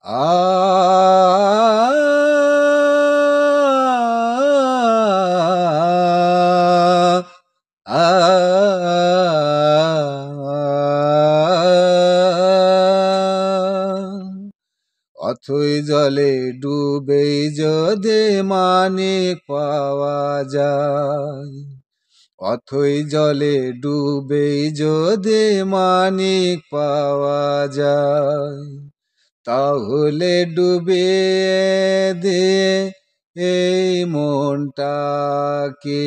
আ অথই জলে ডুবে যদি মানিক পাওয়া যায়, অথই জলে ডুবে যদি মানিক পাওয়া যায়, তাহলে ডুবিয়ে দিয়ে এই মনটাকে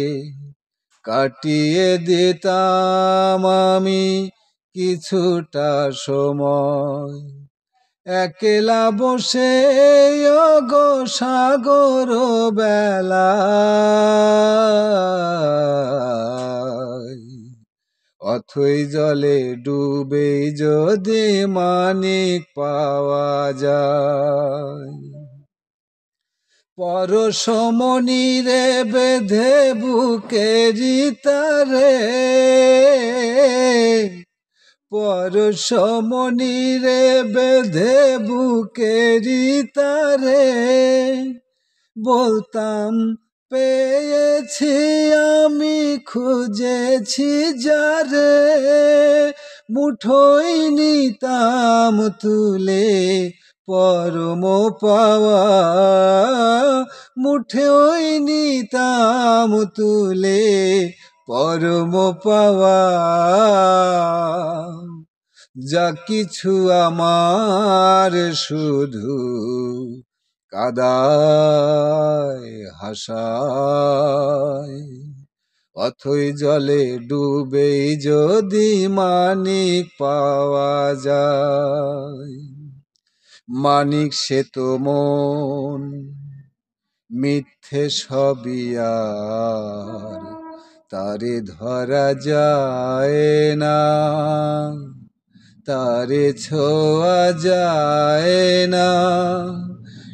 কাটিয়ে দিতাম আমি কিছুটা সময়। একলা বসে গো সাগর বেলায়, অথই জলে ডুবে যদি মানিক পাওয়া যায়। পরশমণিরে বেঁধে বুকেরি তারে, পরশমণিরে বেঁধে বুকেরি তারে, বলতাম পেয়েছি আমি খুঁজেছি যারে, মুঠোই নিতাম তুলে পরম পাওয়া, মুঠোই নিতাম তুলে পরম পাওয়া। যা কিছু আমার শুধু কাদায় হাসায়, অথই জলে ডুবে যদি মানিক পাওয়া যায়। মানিক সে তো মন মিথ্যে সবই আর তারে ধরা যায় না, তারে ছোঁয়া যায় না,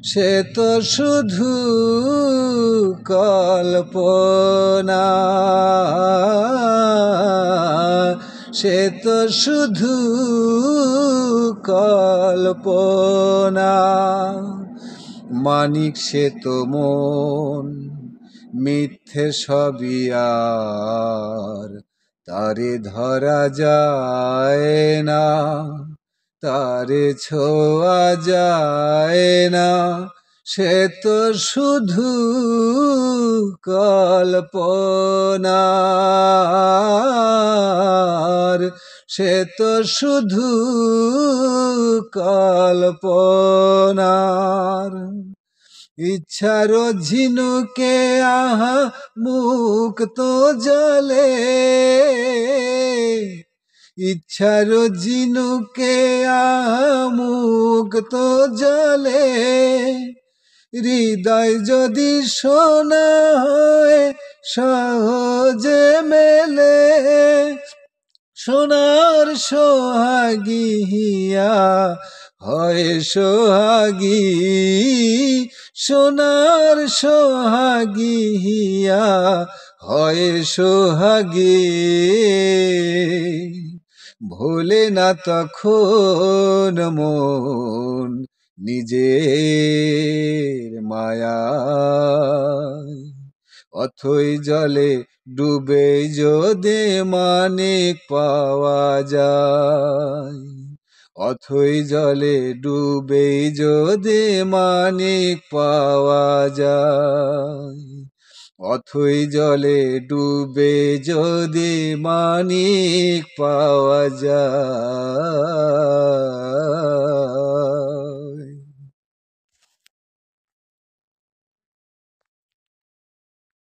সে তো শুধু কল্পনা, সে তো শুধু কল্পনা। মানিক সে তো মন মিথ্যে সবই আর তারে ধরা যায় না, তারে ছোঁয়া যায় না, সে তো শুধু কল্পনা, সে তো শুধু কল্পনার। ইচ্ছার ঝিনুকে আহা মুক্ত জলে, ইচ্ছার ঝিনুকে আহা মুক্ত জলে, হৃদয় যদি সোনা হয় সহজে মেলে, সোনার সোহাগী হিয়া হয় সোহাগী, সোনার সোহাগী হিয়া হয় সোহাগী। ভোলে না তখন মন নিজের মায়া, অথই জলে ডুবে যদি মানিক পাওয়া যায়, অথই জলে ডুবে যদি মানিক পাওয়া যায়, অথই জলে ডুবে যদি মানিক পাওয়া যায়।